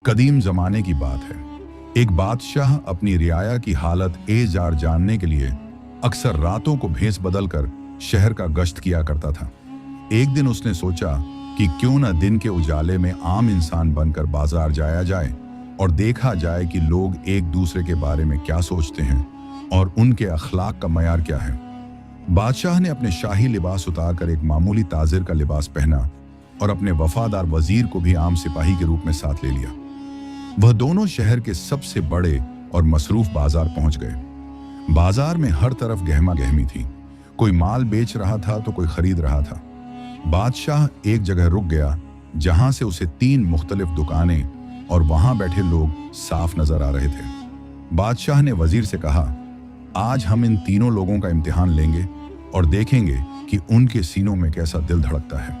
कदीम जमाने की बात है। एक बादशाह अपनी रियाया की हालत ए जार जानने के लिए अक्सर रातों को भेस बदलकर शहर का गश्त किया करता था। एक दिन उसने सोचा कि क्यों न दिन के उजाले में आम इंसान बनकर बाजार जाया जाए और देखा जाए कि लोग एक दूसरे के बारे में क्या सोचते हैं और उनके अखलाक का मयार क्या है। बादशाह ने अपने शाही लिबास उतारकर एक मामूली ताजिर का लिबास पहना और अपने वफादार वजीर को भी आम सिपाही के रूप में साथ ले लिया। वह दोनों शहर के सबसे बड़े और मसरूफ बाजार पहुंच गए। बाजार में हर तरफ गहमा गहमी थी। कोई माल बेच रहा था तो कोई खरीद रहा था। बादशाह एक जगह रुक गया जहां से उसे 3 मुख्तलिफ दुकानें और वहां बैठे लोग साफ नजर आ रहे थे। बादशाह ने वजीर से कहा, आज हम इन तीनों लोगों का इम्तिहान लेंगे और देखेंगे कि उनके सीनों में कैसा दिल धड़कता है।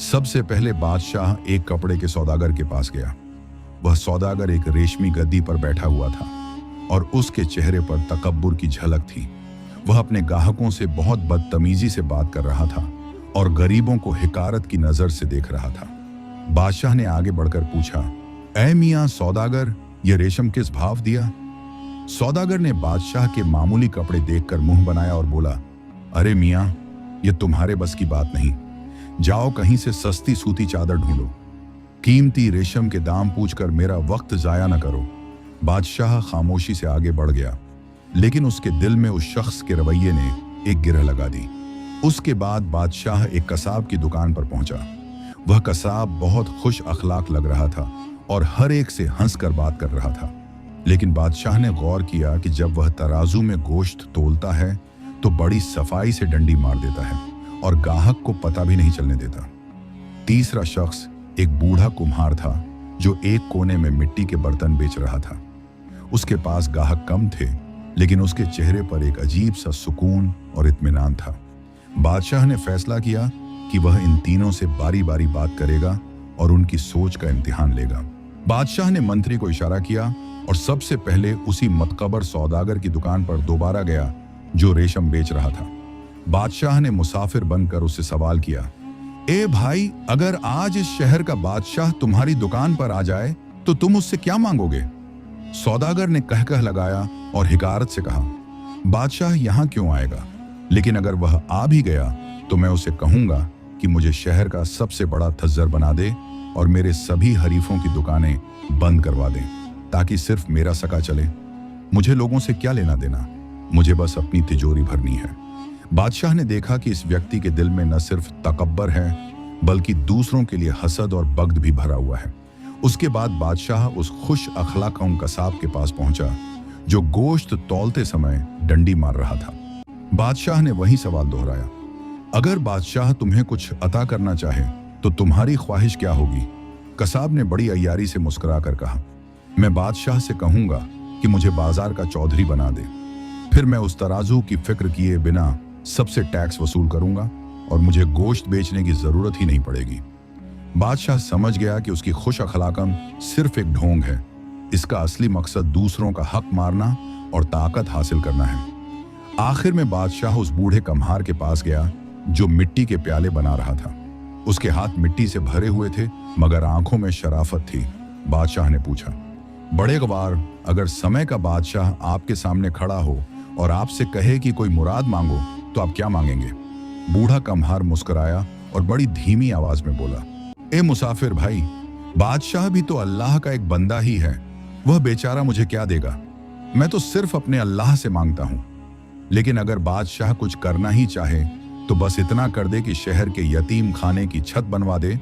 सबसे पहले बादशाह एक कपड़े के सौदागर के पास गया। वह सौदागर एक रेशमी गद्दी पर बैठा हुआ था और उसके चेहरे पर तकब्बुर की झलक थी। वह अपने ग्राहकों से बहुत बदतमीजी से बात कर रहा था और गरीबों को हिकारत की नजर से देख रहा था। बादशाह ने आगे बढ़कर पूछा, ऐ मियां सौदागर, यह रेशम किस भाव दिया? सौदागर ने बादशाह के मामूली कपड़े देखकर मुंह बनाया और बोला, अरे मियां, यह तुम्हारे बस की बात नहीं। जाओ कहीं से सस्ती सूती चादर ढूंढो। कीमती रेशम के दाम पूछकर मेरा वक्त जाया न करो। बादशाह खामोशी से आगे बढ़ गया, लेकिन उसके दिल में उस शख्स के रवैये ने एक गिरह लगा दी। उसके बाद बादशाह एक कसाब की दुकान पर पहुंचा। वह कसाब बहुत खुश अखलाक लग रहा था और हर एक से हंसकर बात कर रहा था। लेकिन बादशाह ने गौर किया कि जब वह तराजू में गोश्त तोलता है तो बड़ी सफाई से डंडी मार देता है और गाहक को पता भी नहीं चलने देता। तीसरा शख्स एक बूढ़ा कुम्हार था जो एक कोने में मिट्टी के बर्तन बेच रहा था। उसके पास गाहक कम थे, लेकिन उसके चेहरे पर एक अजीब सा सुकून और इत्मीनान था। बादशाह ने फैसला किया कि वह इन तीनों से बारी बारी बात करेगा और उनकी सोच का इम्तिहान लेगा। बादशाह ने मंत्री को इशारा किया और सबसे पहले उसी मतकबर सौदागर की दुकान पर दोबारा गया जो रेशम बेच रहा था। बादशाह ने मुसाफिर बनकर उससे सवाल किया, ए भाई, अगर आज इस शहर का बादशाह तुम्हारी दुकान पर आ जाए तो तुम उससे क्या मांगोगे? सौदागर ने कहकह लगाया और हिकारत से कहा, बादशाह यहाँ क्यों आएगा, लेकिन अगर वह आ भी गया तो मैं उसे कहूंगा कि मुझे शहर का सबसे बड़ा थज्जर बना दे और मेरे सभी हरीफों की दुकानें बंद करवा दे ताकि सिर्फ मेरा सका चले। मुझे लोगों से क्या लेना देना, मुझे बस अपनी तिजोरी भरनी है। बादशाह ने देखा कि इस व्यक्ति के दिल में न सिर्फ तकब्बर है बल्कि दूसरों के लिए हसद और बग़्ज़ भी भरा हुआ है। उसके बाद बादशाह उस खुश अखलाक कसाब के पास पहुंचा जो गोश्त तौलते समय डंडी मार रहा था। बादशाह ने वही सवाल दोहराया, अगर बादशाह तुम्हें कुछ अता करना चाहे तो तुम्हारी ख्वाहिश क्या होगी? कसाब ने बड़ी अय्यारी से मुस्कुरा कर कहा, मैं बादशाह से कहूंगा कि मुझे बाजार का चौधरी बना दे, फिर मैं उस तराजू की फिक्र किए बिना सबसे टैक्स वसूल करूंगा और मुझे गोश्त बेचने की जरूरत ही नहीं पड़ेगी। बादशाह समझ गया कि उसकी खुश अखलाकम सिर्फ एक ढोंग है। इसका असली मकसद दूसरों का हक मारना और ताकत हासिल करना है। आखिर में बादशाह उस बूढ़े कम्हार के पास गया जो मिट्टी के प्याले बना रहा था। उसके हाथ मिट्टी से भरे हुए थे मगर आंखों में शराफत थी। बादशाह ने पूछा, बड़े गवार, अगर समय का बादशाह आपके सामने खड़ा हो और आपसे कहे कि कोई मुराद मांगो तो आप क्या मांगेंगे? बूढ़ा कम्हार मुस्कुराया और बड़ी धीमी आवाज में बोला, ए मुसाफिर भाई, बादशाह भी तो अल्लाह का एक बंदा ही है। वह बेचारा मुझे क्या देगा? मैं तो सिर्फ अपने अल्लाह से मांगता हूं। लेकिन अगर बादशाह कुछ करना ही चाहे तो बस इतना कर दे कि शहर के यतीम खाने की छत बनवा दे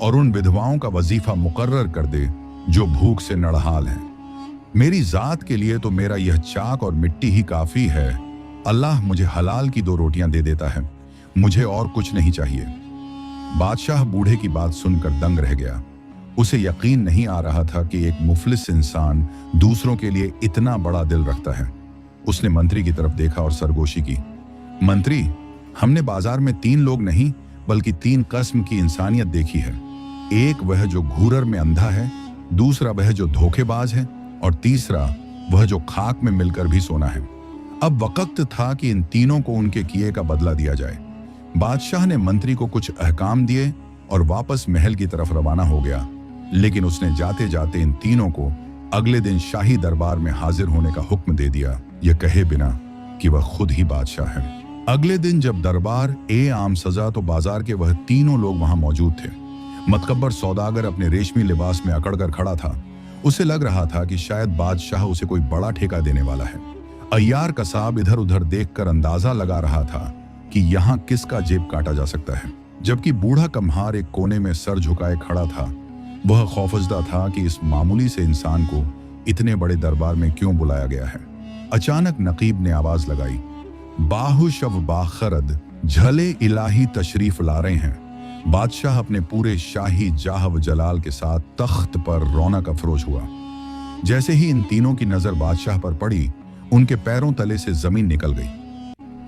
और उन विधवाओं का वजीफा मुकर्रर कर दे जो भूख से नड़हाल हैं। मेरी जात के लिए तो मेरा यह चाक और मिट्टी ही काफी है। अल्लाह मुझे हलाल की 2 रोटियां दे देता है, मुझे और कुछ नहीं चाहिए। बादशाह बूढ़े की बात सुनकर दंग रह गया। उसे यकीन नहीं आ रहा था कि एक मुफलिस इंसान दूसरों के लिए इतना बड़ा दिल रखता है। उसने मंत्री की तरफ देखा और सरगोशी की, मंत्री, हमने बाजार में 3 लोग नहीं बल्कि 3 किस्म की इंसानियत देखी है। एक वह जो घूरर में अंधा है, दूसरा वह जो धोखेबाज है और तीसरा वह जो खाक में मिलकर भी सोना है। अब वक्त था कि इन तीनों को उनके किए का बदला दिया जाए। बादशाह ने मंत्री को कुछ अहकाम दिए और वापस महल की तरफ रवाना हो गया। लेकिन उसने जाते जाते इन तीनों को अगले दिन शाही दरबार में हाजिर होने का हुक्म दे दिया, यह कहे बिना कि वह खुद ही बादशाह है। अगले दिन जब दरबार आम सजा तो बाजार के वह तीनों लोग वहां मौजूद थे। मतकब्बर सौदागर अपने रेशमी लिबास में अकड़कर खड़ा था। उसे लग रहा था कि शायद बादशाह उसे कोई बड़ा ठेका देने वाला है। अय्यार कसाब इधर उधर देखकर अंदाजा लगा रहा था कि यहाँ किसका जेब काटा जा सकता है, जबकि बूढ़ा कम्हार एक कोने में सर झुकाए खड़ा था। वह खौफजदा था कि इस मामूली से इंसान को इतने बड़े दरबार में क्यों बुलाया गया है। अचानक नकीब ने आवाज लगाई, बाहुशव बाखरद झले इलाही तशरीफ ला रहे हैं। बादशाह अपने पूरे शाही जाह व जलाल के साथ तख्त पर रौनक अफरोज हुआ। जैसे ही इन तीनों की नजर बादशाह पर पड़ी, उनके पैरों तले से जमीन निकल गई।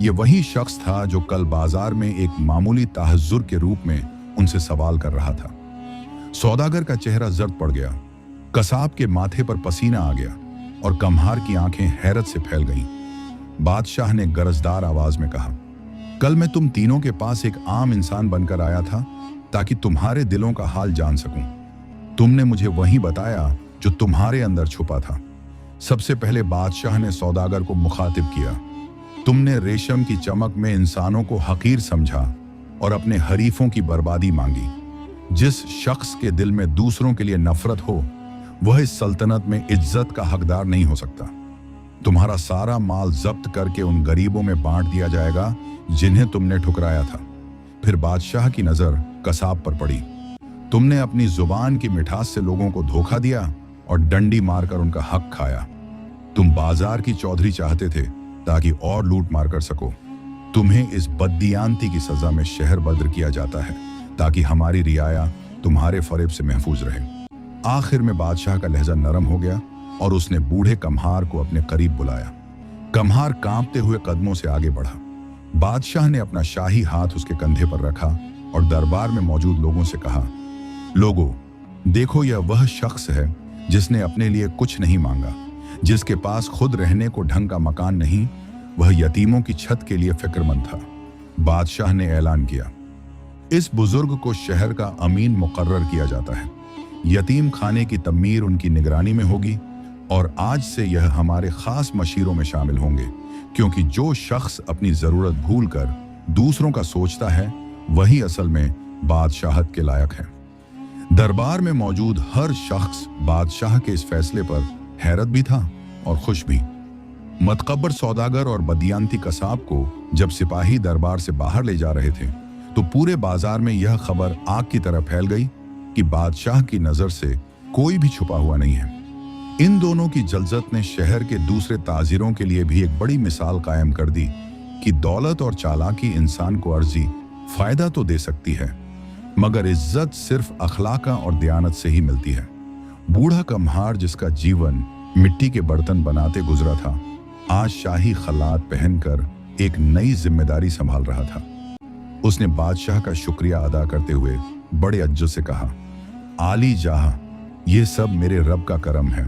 ये वही शख्स था जो कल बाजार में एक मामूली तहज्जुर के रूप में उनसे सवाल कर रहा था। सौदागर का चेहरा जर्द पड़ गया, कसाब के माथे पर पसीना आ गया और कम्हार की आंखें हैरत से फैल गईं। बादशाह ने गरजदार आवाज में कहा, कल मैं तुम तीनों के पास एक आम इंसान बनकर आया था ताकि तुम्हारे दिलों का हाल जान सकूं। तुमने मुझे वही बताया जो तुम्हारे अंदर छुपा था। सबसे पहले बादशाह ने सौदागर को मुखातिब किया, तुमने रेशम की चमक में इंसानों को हकीर समझा और अपने हरीफों की बर्बादी मांगी। जिस शख्स के दिल में दूसरों के लिए नफरत हो, वह इस सल्तनत में इज्जत का हकदार नहीं हो सकता। तुम्हारा सारा माल जब्त करके उन गरीबों में बांट दिया जाएगा जिन्हें तुमने ठुकराया था। फिर बादशाह की नजर कसाब पर पड़ी। तुमने अपनी जुबान की मिठास से लोगों को धोखा दिया और डंडी मारकर उनका हक खाया। तुम बाजार की चौधरी चाहते थे ताकि और लूट मार कर सको। तुम्हें इस बददियानती की सजा में शहर बद्र किया जाता है ताकि हमारी रियाया तुम्हारे फरेब से महफूज रहे। आखिर में बादशाह का लहजा नरम हो गया और उसने बूढ़े कम्हार को अपने करीब बुलाया। कम्हार कांपते हुए कदमों से आगे बढ़ा। बादशाह ने अपना शाही हाथ उसके कंधे पर रखा और दरबार में मौजूद लोगों से कहा, लोगों, देखो यह वह शख्स है जिसने अपने लिए कुछ नहीं मांगा, जिसके पास खुद रहने को ढंग का मकान नहीं, वह यतीमों की छत के लिए फिक्रमंद था। बादशाह ने ऐलान किया, इस बुजुर्ग को शहर का अमीन मुकर्रर किया जाता है। यतीम खाने की तमीर उनकी निगरानी में होगी और आज से यह हमारे खास मशीरों में शामिल होंगे, क्योंकि जो शख्स अपनी जरूरत भूलकर दूसरों का सोचता है वही असल में बादशाहत के लायक है। दरबार में मौजूद हर शख्स बादशाह के इस फैसले पर हैरत भी था और खुश भी। मतकब्बर सौदागर और बदियांती कसाब को जब सिपाही दरबार से बाहर ले जा रहे थे तो पूरे बाजार में यह खबर आग की तरह फैल गई कि बादशाह की नजर से कोई भी छुपा हुआ नहीं है। इन दोनों की जल्जत ने शहर के दूसरे ताजिरों के लिए भी एक बड़ी मिसाल कायम कर दी कि दौलत और चालाकी इंसान को अर्जी फायदा तो दे सकती है, मगर इज्जत सिर्फ अखलाका और दयानत से ही मिलती है। बूढ़ा कम्हार, जिसका जीवन मिट्टी के बर्तन बनाते गुजरा था, आज शाही खलात पहनकर एक नई जिम्मेदारी संभाल रहा था। उसने बादशाह का शुक्रिया अदा करते हुए बड़े अज्जो से कहा, आली जाह, ये सब मेरे रब का करम है,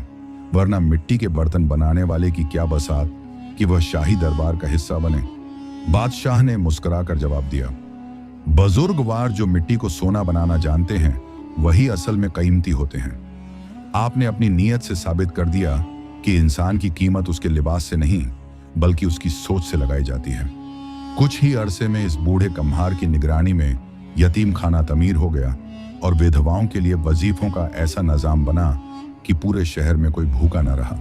वरना मिट्टी के बर्तन बनाने वाले की क्या बसात कि वह शाही दरबार का हिस्सा बने। बादशाह ने मुस्कुराकर जवाब दिया, बुजुर्गवार जो मिट्टी को सोना बनाना जानते हैं वही असल में कीमती होते हैं। आपने अपनी नीयत से साबित कर दिया कि इंसान की कीमत उसके लिबास से नहीं बल्कि उसकी सोच से लगाई जाती है। कुछ ही अरसे में इस बूढ़े कम्हार की निगरानी में यतीम खाना तमीर हो गया और विधवाओं के लिए वजीफों का ऐसा निजाम बना कि पूरे शहर में कोई भूखा न रहा।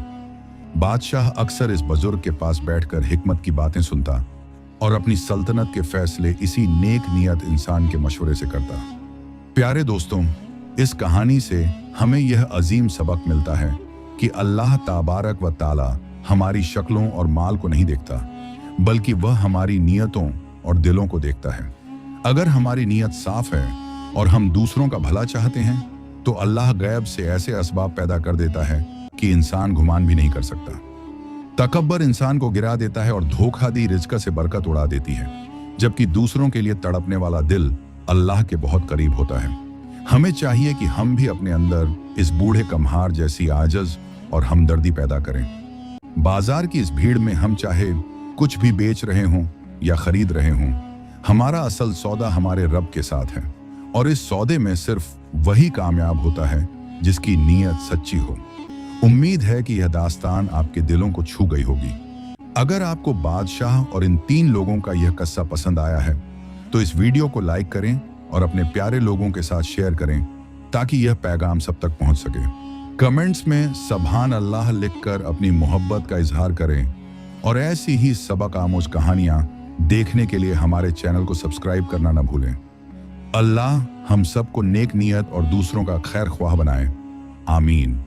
बादशाह अक्सर इस बुजुर्ग के पास बैठकर हिकमत की बातें सुनता और अपनी सल्तनत के फैसले इसी नेक नियत इंसान के मशवरे से करता। प्यारे दोस्तों, इस कहानी से हमें यह अजीम सबक मिलता है कि अल्लाह ताबारक व ताला हमारी शक्लों और माल को नहीं देखता, बल्कि वह हमारी नियतों और दिलों को देखता है। अगर हमारी नियत साफ है और हम दूसरों का भला चाहते हैं तो अल्लाह गैब से ऐसे असबाब पैदा कर देता है कि इंसान गुमान भी नहीं कर सकता। तकब्बर इंसान को गिरा देता है और धोखाधड़ी रिज़्क़ से बरकत उड़ा देती है, जबकि दूसरों के लिए तड़पने वाला दिल अल्लाह के बहुत करीब होता है। हमें चाहिए कि हम भी अपने अंदर इस बूढ़े कम्हार जैसी आजज और हमदर्दी पैदा करें। बाजार की इस भीड़ में हम चाहे कुछ भी बेच रहे हों या खरीद रहे हों, हमारा असल सौदा हमारे रब के साथ है और इस सौदे में सिर्फ वही कामयाब होता है जिसकी नीयत सच्ची हो। उम्मीद है कि यह दास्तान आपके दिलों को छू गई होगी। अगर आपको बादशाह और इन 3 लोगों का यह किस्सा पसंद आया है तो इस वीडियो को लाइक करें और अपने प्यारे लोगों के साथ शेयर करें ताकि यह पैगाम सब तक पहुंच सके। कमेंट्स में सुभान अल्लाह लिखकर अपनी मोहब्बत का इजहार करें और ऐसी ही सबक आमोज कहानियां देखने के लिए हमारे चैनल को सब्सक्राइब करना न भूलें। अल्लाह हम सबको नेक नियत और दूसरों का खैर ख्वाह बनाए। आमीन।